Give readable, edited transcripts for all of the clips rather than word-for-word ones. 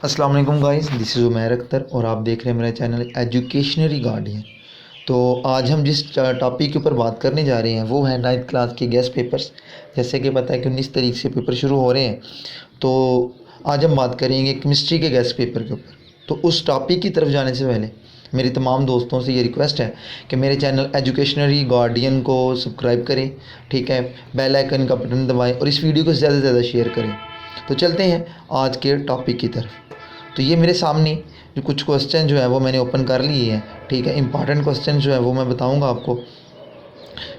अस्सलाम वालेकुम guys, this is Umair Akhtar और आप देख रहे हैं मेरा चैनल एजुकेशनरी गार्डियन। तो आज हम जिस टॉपिक के ऊपर बात करने जा रहे हैं वो है 9th क्लास के गेस्ट पेपर्स। जैसे कि पता है कि 19 तारीख से पेपर शुरू हो रहे हैं, तो आज हम बात करेंगे केमिस्ट्री के गेस्ट पेपर के ऊपर। तो उस टॉपिक की तरफ जाने से पहले मेरी तमाम दोस्तों से ये रिक्वेस्ट है कि मेरे चैनल एजुकेशनरी गार्डियन को सब्सक्राइब करें, ठीक है, बेल आइकन का बटन दबाएं और इस वीडियो को ज़्यादा से ज़्यादा शेयर करें। तो चलते हैं आज के टॉपिक की तरफ। तो ये मेरे सामने जो कुछ क्वेश्चन जो है वो मैंने ओपन कर लिए हैं, ठीक है। इंपॉर्टेंट क्वेश्चन जो है वो मैं बताऊंगा आपको।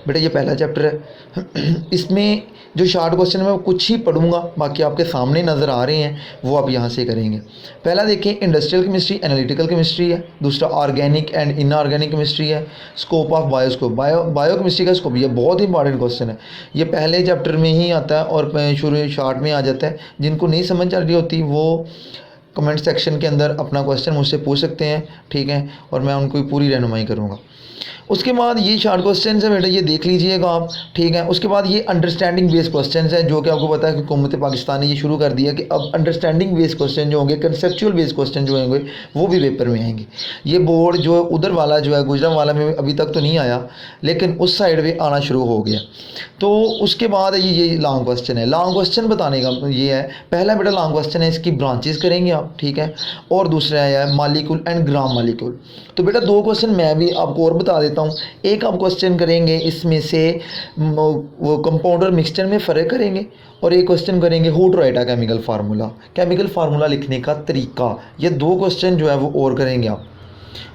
बेटा ये पहला चैप्टर है इसमें जो शॉर्ट क्वेश्चन है मैं वो कुछ ही पढ़ूंगा, बाकी आपके सामने नज़र आ रहे हैं वो आप यहाँ से करेंगे। पहला देखें, इंडस्ट्रियल केमिस्ट्री एनालिटिकल केमिस्ट्री है। दूसरा ऑर्गेनिक एंड इनऑर्गेनिक केमिस्ट्री है। Scope of bioscope, bio chemistry का स्कोप, ये बहुत ही इंपॉर्टेंट क्वेश्चन है। ये पहले चैप्टर में ही आता है और शुरू शॉर्ट में आ जाता है। जिनको नहीं समझ आ रही होती वो कमेंट सेक्शन के अंदर अपना क्वेश्चन मुझसे पूछ सकते हैं, ठीक है, और मैं उनको पूरी रहनुमाई करूँगा। उसके बाद ये शॉर्ट क्वेश्चन है बेटा, ये देख लीजिएगा आप, ठीक है। उसके बाद ये अंडरस्टैंडिंग बेस्ड क्वेश्चन है, जो कि आपको पता है कि हुकूमत पाकिस्तान ने ये शुरू कर दिया कि अब अंडरस्टैंडिंग बेस्ड क्वेश्चन जो होंगे, कंसेप्चुअल बेस्ड क्वेश्चन जो होंगे वो भी पेपर में आएंगे। ये बोर्ड जो उधर वाला जो है गुजरात वाला में अभी तक तो नहीं आया, लेकिन उस साइड पे आना शुरू हो गया। तो उसके बाद ये लॉन्ग क्वेश्चन है। लॉन्ग क्वेश्चन बताने का ये है, पहला बेटा लॉन्ग क्वेश्चन है, इसकी ब्रांचेस करेंगे आप, ठीक है, और दूसरा है मालिक्यूल एंड ग्राम मालिक्यूल। तो बेटा दो क्वेश्चन मैं भी आपको और बता देता हूँ। एक आप क्वेश्चन करेंगे इसमें से वो कंपाउंड और मिक्सचर में फ़र्क करेंगे, और एक क्वेश्चन करेंगे how to write a chemical formula, chemical formula लिखने का तरीका। ये दो क्वेश्चन जो है वो और करेंगे आप।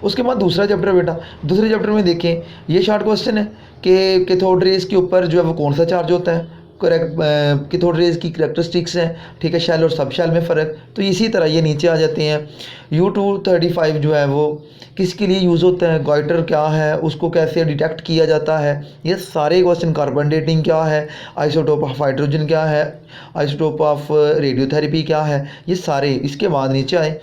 उसके बाद दूसरा चैप्टर बेटा, दूसरे चैप्टर में देखें, ये शॉर्ट क्वेश्चन है कि कैथोड रेज के ऊपर जो है वो कौन सा चार्ज होता है, करेक्ट, कैथोड रेज की करेक्टरिस्टिक्स हैं, ठीक है, शेल और सब शेल में फ़र्क। तो इसी तरह ये नीचे आ जाते हैं। U-235 जो है वो किसके लिए यूज़ होता है, गॉइटर क्या है, उसको कैसे डिटेक्ट किया जाता है, ये सारे क्वेश्चन। कार्बन डेटिंग क्या है, आइसोटोप ऑफ हाइड्रोजन क्या है, आइसोटोप ऑफ रेडियोथेरेपी क्या है, ये सारे इसके बाद नीचे आए।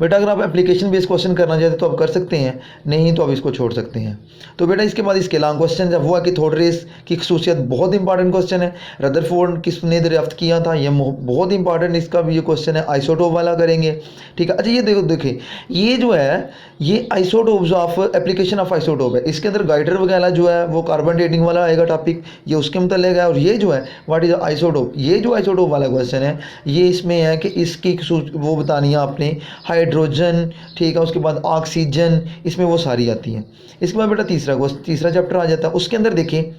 बेटा अगर आप एप्लीकेशन बेस्ड क्वेश्चन करना चाहते तो आप कर सकते हैं, नहीं तो आप इसको छोड़ सकते हैं। तो बेटा इसके बाद इसके लॉन्ग क्वेश्चन है वो है कि कैथोड रेज की खसूसियत, बहुत इंपॉर्टेंट क्वेश्चन है। रदरफोर्ड किसने दरियाफ्त किया था, ये बहुत इंपॉर्टेंट इसका भी ये क्वेश्चन है। आइसोटोप वाला करेंगे, ठीक है। अच्छा ये देखो, देखिए ये जो है ये isotopes of application of isotope है। इसके अंदर गाइडर वगैरह जो है वो कार्बन डेटिंग वाला आएगा टॉपिक, ये उसके मतलब है। और ये जो है व्हाट इज आइसोटोप, ये जो आइसोटोप वाला क्वेश्चन है ये इसमें है कि इसकी वो बतानी है आपने, हाइड्रोजन, ठीक है, उसके बाद ऑक्सीजन, इसमें वो सारी आती हैं। इसके बाद बेटा तीसरा चैप्टर आ जाता है। उसके अंदर देखिए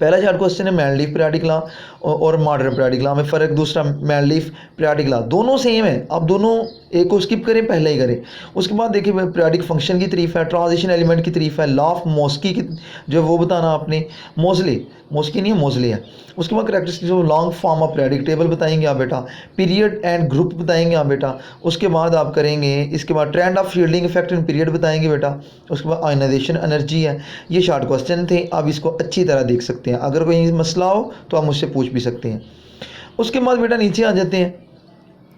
पहला शॉर्ट क्वेश्चन है मैनलीफ पीरियोडिक लॉ और मॉडर्न पीरियोडिक लॉ में फ़र्क। दूसरा मैनलीफ पीरियोडिक लॉ, दोनों सेम है, आप दोनों एक को स्किप करें पहले ही करें। उसके बाद देखिए पीरियोडिक फंक्शन की तारीफ है, ट्रांजिशन एलिमेंट की तारीफ है, लॉ ऑफ मॉस्की की जो वो बताना आपने, मॉस्की नहीं है मोजले है। उसके बाद characteristics of long form of periodic table बताएंगे आप बेटा, पीरियड एंड ग्रुप बताएंगे आप बेटा। उसके बाद आप करेंगे इसके बाद trend of shielding effect in period बताएंगे बेटा। उसके बाद आयनाइजेशन एनर्जी है। ये शॉर्ट क्वेश्चन थे, आप इसको अच्छी तरह देख सकते हैं। अगर कोई मसला हो तो आप मुझसे पूछ भी सकते हैं। उसके बाद बेटा नीचे आ जाते हैं,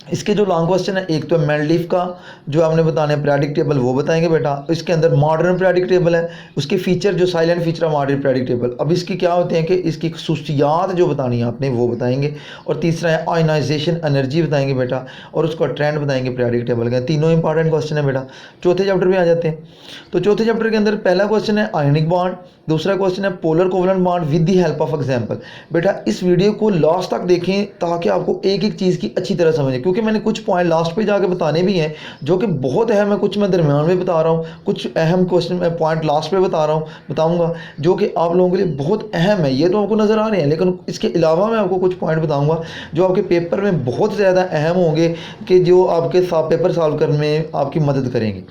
इसके जो लॉन्ग क्वेश्चन है, एक तो मैनलीफ का जो आपने बताना है पीरियोडिक टेबल वो बताएंगे बेटा। इसके अंदर मॉडर्न पीरियोडिक टेबल है, उसके फीचर जो साइलेंट फीचर है मॉडर्न पीरियोडिक टेबल। अब इसकी क्या होते हैं कि इसकी खसूसियात जो बतानी है आपने वो बताएंगे। और तीसरा है आयनाइजेशन एनर्जी बताएंगे बेटा, और उसका ट्रेंड बताएंगे पीरियोडिक टेबल का। तीनों इंपॉर्टेंट क्वेश्चन है बेटा। चौथे चैप्टर में आ जाते हैं। तो चौथे चैप्टर के अंदर पहला क्वेश्चन है आयनिक बॉन्ड, दूसरा क्वेश्चन है polar covalent bond with the help of example. बेटा इस वीडियो को लास्ट तक देखें ताकि आपको एक एक चीज़ की अच्छी तरह समझें, क्योंकि मैंने कुछ पॉइंट लास्ट पे जाके बताने भी हैं जो कि बहुत अहम है, कुछ मैं दरमियान में बता रहा हूँ, कुछ अहम क्वेश्चन पॉइंट लास्ट पे बताऊँगा जो कि आप लोगों के लिए बहुत अहम है। ये तो आपको नज़र आ रहे हैं, लेकिन इसके अलावा मैं आपको कुछ पॉइंट बताऊँगा जो आपके पेपर में बहुत ज़्यादा अहम होंगे, कि जो आपके पेपर सॉल्व करने में आपकी मदद करेंगे।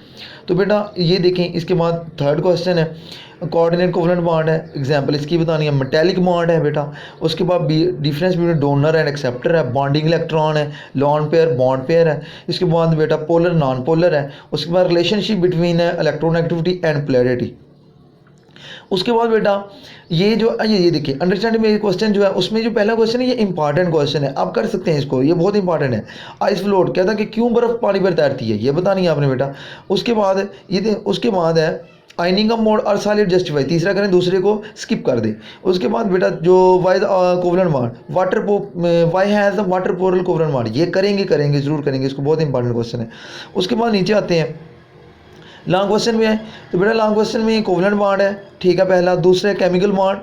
तो बेटा ये देखें, इसके बाद थर्ड क्वेश्चन है कोऑर्डिनेट कोवलेंट बॉन्ड है, एग्जांपल इसकी बतानी है। मेटेलिक बॉन्ड है बेटा। उसके बाद difference between donor and acceptor है, बॉन्डिंग इलेक्ट्रॉन है, लॉन पेयर बॉन्ड पेयर है। इसके बाद बेटा पोलर नॉन पोलर है। उसके बाद relationship between electron activity and polarity. उसके बाद बेटा ये जो ये देखिए अंडरस्टैंडिंग में क्वेश्चन जो है उसमें जो पहला क्वेश्चन है ये इंपॉर्टेंट क्वेश्चन है, आप कर सकते हैं इसको, ये बहुत इंपॉर्टेंट है। आइस फ्लोट कहता है कि क्यों बर्फ़ पानी पर तैरती है, ये बतानी है आपने बेटा। उसके बाद है आइनिंग ऑफ मोड और सॉलिड जस्टिफाई, तीसरा करें दूसरे को स्किप कर दें। उसके बाद बेटा जो why covalent bond water why has the water polar covalent bond, ये करेंगे ज़रूर करेंगे, इसको बहुत इंपॉर्टेंट क्वेश्चन है। उसके बाद नीचे आते हैं लॉन्ग क्वेश्चन में है, तो बेटा लॉन्ग क्वेश्चन में कोवलेंट बॉन्ड है, ठीक है पहला। दूसरा केमिकल बॉन्ड,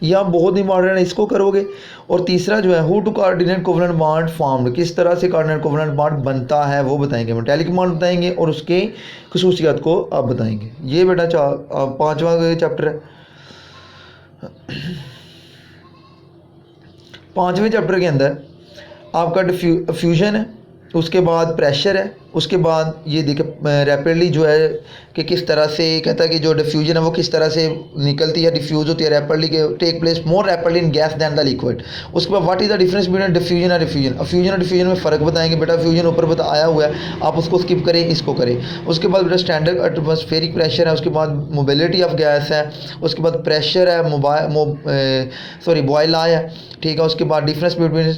यह बहुत इंपॉर्टेंट है, इसको करोगे। और तीसरा जो है how to coordinate covalent bond formed, किस तरह से कोऑर्डिनेट कोवलेंट बॉन्ड बनता है वो बताएंगे, मेटालिक बॉन्ड बताएंगे और उसके खसूसियात को आप बताएंगे। ये बेटा पांचवा चैप्टर है। पांचवें चैप्टर के अंदर आपका फ्यूजन है, उसके बाद प्रेशर है, उसके बाद ये देखिए रैपिडली जो है कि किस तरह से कहता है कि जो डिफ्यूजन है वो किस तरह से निकलती है, डिफ्यूज होती है रैपिडली के take place more rapidly in gas than the liquid. उसके बाद what is the difference between diffusion और डिफ्यूजन, फ्यूजन और डिफ्यूजन में फ़र्क बताएंगे बेटा। फ्यूजन ऊपर आया हुआ है, आप उसको स्किप करें, इसको करें। उसके बाद बेटा स्टैंडर्ड एटमॉस्फेरिक प्रेशर है, उसके बाद मोबिलिटी ऑफ गैस है, उसके बाद प्रेशर है, बॉयल है, ठीक है। उसके बाद डिफरेंस बिटवीन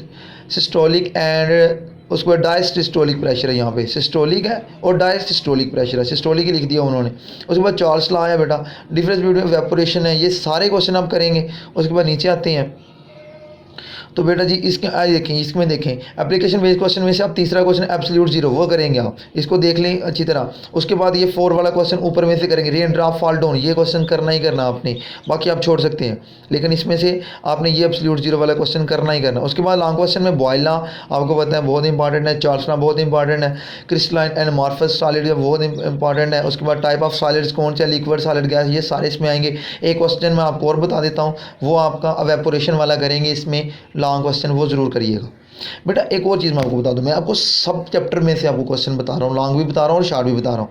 सिस्टोलिक एंड, उसके बाद डायस्टिस्टोलिक प्रेशर है, यहाँ पे सिस्टोलिक है और डायस्टिस्टोलिक प्रेशर है, सिस्टोलिक ही लिख दिया उन्होंने। उसके बाद चार्ल्स लॉ है बेटा, डिफरेंस बिटवीन वेपोरेशन है, ये सारे क्वेश्चन आप करेंगे। उसके बाद नीचे आते हैं तो बेटा जी इसके आज देखें, इसमें देखें एप्लीकेशन बेस्ड क्वेश्चन में से आप तीसरा क्वेश्चन एब्सोल्यूट जीरो वो करेंगे, आप इसको देख लें अच्छी तरह। उसके बाद ये 4 वाला क्वेश्चन ऊपर में से करेंगे, रेन ड्रॉप फॉल डाउन, ये क्वेश्चन करना ही करना आपने, बाकी आप छोड़ सकते हैं, लेकिन इसमें से आपने ये एब्सोल्यूट जीरो वाला क्वेश्चन करना ही करना। उसके बाद लॉन्ग क्वेश्चन में बॉयल लॉ आपको पता है बहुत इंपॉर्टेंट है, चार्ल्स लॉ बहुत इंपॉर्टेंट है, क्रिस्टलाइन एंड अमॉर्फस सॉलिड बहुत इंपॉर्टेंट है। उसके बाद टाइप ऑफ सॉलिड्स कौन सा, लिक्विड सॉलिड गैस, ये सारे इसमें आएंगे। एक क्वेश्चन मैं आपको और बता देता हूँ, वो आपका एवेपोरेशन वाला करेंगे इसमें लॉन्ग क्वेश्चन, वो जरूर करिएगा बेटा। एक और चीज़ मैं आपको बता दूं, मैं आपको सब चैप्टर में से आपको क्वेश्चन बता रहा हूँ, लॉन्ग भी बता रहा हूँ और शॉर्ट भी बता रहा हूँ,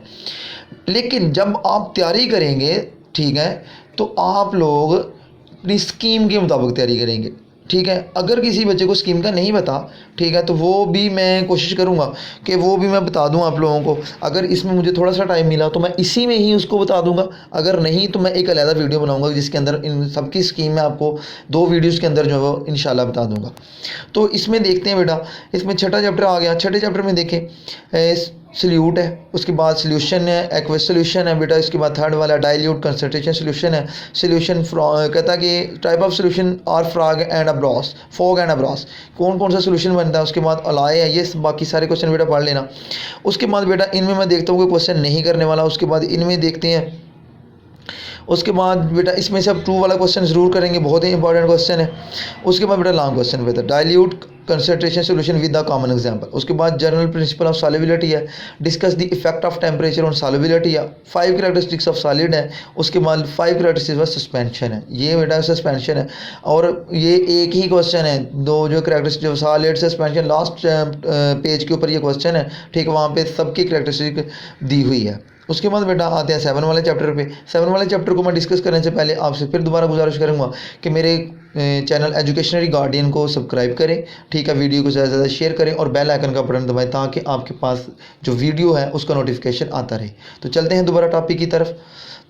लेकिन जब आप तैयारी करेंगे ठीक है तो आप लोग अपनी स्कीम के मुताबिक तैयारी करेंगे, ठीक है। अगर किसी बच्चे को स्कीम का नहीं पता, ठीक है, तो वो भी मैं कोशिश करूँगा कि वो भी मैं बता दूँ आप लोगों को। अगर इसमें मुझे थोड़ा सा टाइम मिला तो मैं इसी में ही उसको बता दूँगा, अगर नहीं तो मैं एक अलग वीडियो बनाऊँगा जिसके अंदर इन सबकी स्कीम मैं आपको 2 वीडियोज़ के अंदर जो है वो इंशाल्लाह बता दूँगा। तो इसमें देखते हैं बेटा, इसमें छठा चैप्टर आ गया। छठे चैप्टर में देखें सल्यूट है, उसके बाद सोल्यूशन है, एक्वस सोल्यूशन है बेटा। इसके बाद थर्ड वाला डाइल्यूट कंसंट्रेशन सोल्यूशन है। सोल्यूशन कहता है कि टाइप ऑफ सोल्यूशन आर फ्रॉग एंड अब्रॉस, फॉग एंड अब्रॉस, कौन कौन सा सोल्यूशन बनता है। उसके बाद अलाय है, ये बाकी सारे क्वेश्चन बेटा पढ़ लेना। उसके बाद बेटा इनमें मैं देखता हूँ कोई क्वेश्चन नहीं करने वाला, उसके बाद इनमें देखते हैं। उसके बाद बेटा इसमें से अब 2 वाला क्वेश्चन ज़रूर करेंगे, बहुत ही इंपॉर्टेंट क्वेश्चन है। उसके बाद बेटा लॉन्ग क्वेश्चन बेटा dilute concentration solution with the common example. उसके बाद जनरल प्रिंसिपल ऑफ सॉल्युबिलिटी है, discuss the effect of temperature on solubility है, 5 कैरेक्टरिस्टिक्स ऑफ सॉलिड है। उसके बाद 5 कैरेक्टरिस्टिक्स ऑफ सस्पेंशन है, ये बेटा सस्पेंशन है और ये एक ही क्वेश्चन है, 2 जो characteristic solid suspension last page के ऊपर ये क्वेश्चन है, ठीक है, वहाँ पे सबकी कैरेक्टरिस्टिक दी हुई है। उसके बाद बेटा आते हैं 7 वाले चैप्टर पे। 7 वाले चैप्टर को मैं डिस्कस करने से पहले आपसे फिर दोबारा गुजारिश करूँगा कि मेरे चैनल एजुकेशनरी गार्डियन को सब्सक्राइब करें, ठीक है, वीडियो को ज़्यादा से ज़्यादा शेयर करें और बेल आइकन का बटन दबाएं ताकि आपके पास जो वीडियो है उसका नोटिफिकेशन आता रहे। तो चलते हैं दोबारा टॉपिक की तरफ।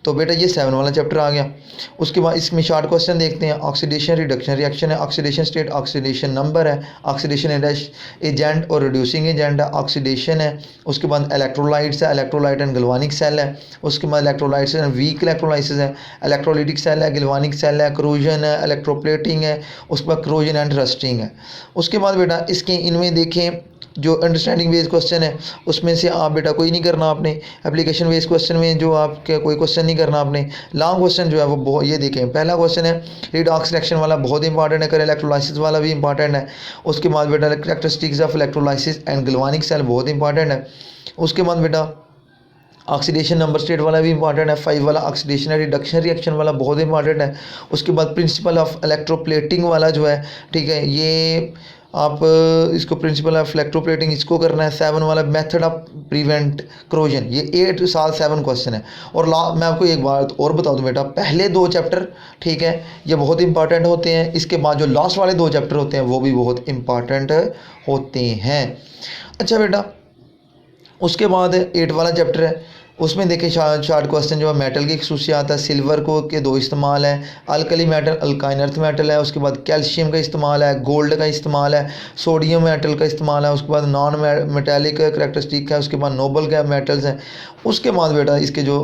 तो बेटा ये 7 वाला चैप्टर आ गया। उसके बाद इसमें शॉर्ट क्वेश्चन देखते हैं। ऑक्सीडेशन रिडक्शन रिएक्शन है, ऑक्सीडेशन स्टेट, ऑक्सीडेशन नंबर है, ऑक्सीडेशन एजेंट और रिड्यूसिंग एजेंट है, ऑक्सीडेशन है। उसके बाद इलेक्ट्रोलाइट्स है, इलेक्ट्रोलाइट एंड गलवानिक सेल है। उसके बाद इलेक्ट्रोलाइट्स एंड वीक इलेक्ट्रोलाइसिस है, इलेक्ट्रोलिटिक सेल है, गलवानिक सेल है, क्रोजन है, इलेक्ट्रोप्लेटिंग है, उसके बाद क्रोजन एंड रस्टिंग है। उसके बाद बेटा इसके इनमें देखें जो अंडरस्टैंडिंग बेस्ड क्वेश्चन है उसमें से आप बेटा कोई नहीं करना आपने, एप्लीकेशन बेस्ड क्वेश्चन में जो आपके कोई क्वेश्चन नहीं करना आपने। लॉन्ग क्वेश्चन जो है वो बहुत, ये देखें पहला क्वेश्चन है रिडॉक्स रिएक्शन वाला बहुत इंपॉर्टेंट है, कर इलेक्ट्रोलाइसिस वाला भी इंपॉर्टेंट है। उसके बाद बेटा characteristics of electrolysis and galvanic cell बहुत इंपॉर्टेंट है। उसके बाद बेटा ऑक्सीडेशन नंबर स्टेट वाला भी इंपॉर्टेंट है, 5 वाला ऑक्सीडेशन रिडक्शन रिएक्शन वाला बहुत इंपॉर्टेंट है। उसके बाद प्रिंसिपल ऑफ इलेक्ट्रोप्लेटिंग वाला जो है, ठीक है, ये आप इसको प्रिंसिपल ऑफ इलेक्ट्रोप्लेटिंग इसको करना है। 7 वाला मेथड ऑफ प्रिवेंट क्रोजन, ये 8 साल 7 क्वेश्चन है। और मैं आपको एक बात और बता दूं बेटा, पहले 2 चैप्टर, ठीक है, ये बहुत इंपॉर्टेंट होते हैं, इसके बाद जो लास्ट वाले 2 चैप्टर होते हैं वो भी बहुत इंपॉर्टेंट होते हैं। अच्छा बेटा उसके बाद 8 वाला चैप्टर है उसमें देखें शार्ट क्वेश्चन जो है मेटल की खसूसियात है, सिल्वर को के दो इस्तेमाल है, alkali metal alkyne earth metal है, उसके बाद कैल्शियम का इस्तेमाल है, गोल्ड का इस्तेमाल है, सोडियम मेटल का इस्तेमाल है, उसके बाद नॉन मेटेलिक करेक्टरिस्टिक है, उसके बाद नोबल के मेटल्स हैं। उसके बाद बेटा इसके जो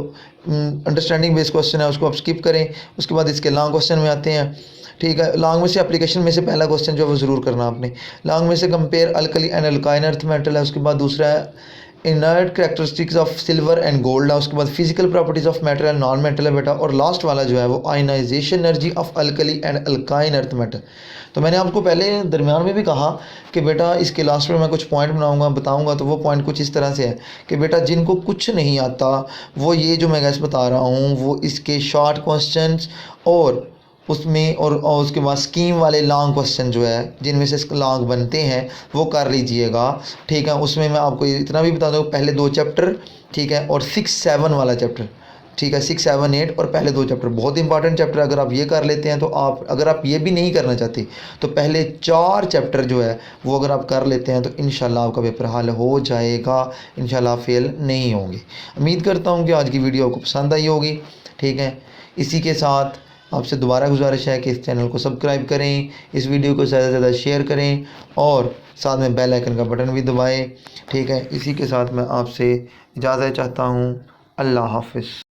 अंडरस्टैंडिंग बेस्ड क्वेश्चन है उसको आप स्किप करें। उसके बाद इसके लॉन्ग क्वेश्चन में आते हैं। ठीक है, लॉन्ग में से एप्लीकेशन में से पहला क्वेश्चन जो है वो ज़रूर करना आपने। लॉन्ग में से कंपेयर अल्कली एंड अल्काइन अर्थ मेटल है, उसके बाद दूसरा है inert characteristics of silver and gold है, उसके बाद physical properties of metal and non metal है बेटा, और लास्ट वाला जो है वो ionisation energy of alkali and अल्काइन अर्थ मेटल। तो मैंने आपको पहले दरमियान में भी कहा कि बेटा इसके लास्ट में मैं कुछ पॉइंट बताऊंगा, तो वो पॉइंट कुछ इस तरह से है कि बेटा जिनको कुछ नहीं आता वो ये जो मैं गैस बता रहा हूँ वो इसके शॉर्ट क्वेश्चंस और उसमें और उसके बाद स्कीम वाले लॉन्ग क्वेश्चन जो है जिनमें से लॉन्ग बनते हैं वो कर लीजिएगा। ठीक है, उसमें मैं आपको इतना भी बता दूँ, पहले 2 चैप्टर, ठीक है, और 6-7 वाला चैप्टर, ठीक है, 6, 7, 8 और पहले 2 चैप्टर बहुत इंपॉर्टेंट चैप्टर। अगर आप ये कर लेते हैं तो आप, अगर आप ये भी नहीं करना चाहते तो पहले 4 चैप्टर जो है वो अगर आप कर लेते हैं तो इंशाल्लाह आपका पेपर हल हो जाएगा, इंशाल्लाह फेल नहीं होंगे। उम्मीद करता हूँ कि आज की वीडियो आपको पसंद आई होगी। ठीक है, इसी के साथ आपसे दोबारा गुजारिश है कि इस चैनल को सब्सक्राइब करें, इस वीडियो को ज़्यादा से ज़्यादा शेयर करें और साथ में बेल आइकन का बटन भी दबाएं। ठीक है, इसी के साथ मैं आपसे इजाज़त चाहता हूँ। अल्लाह हाफ़िज़।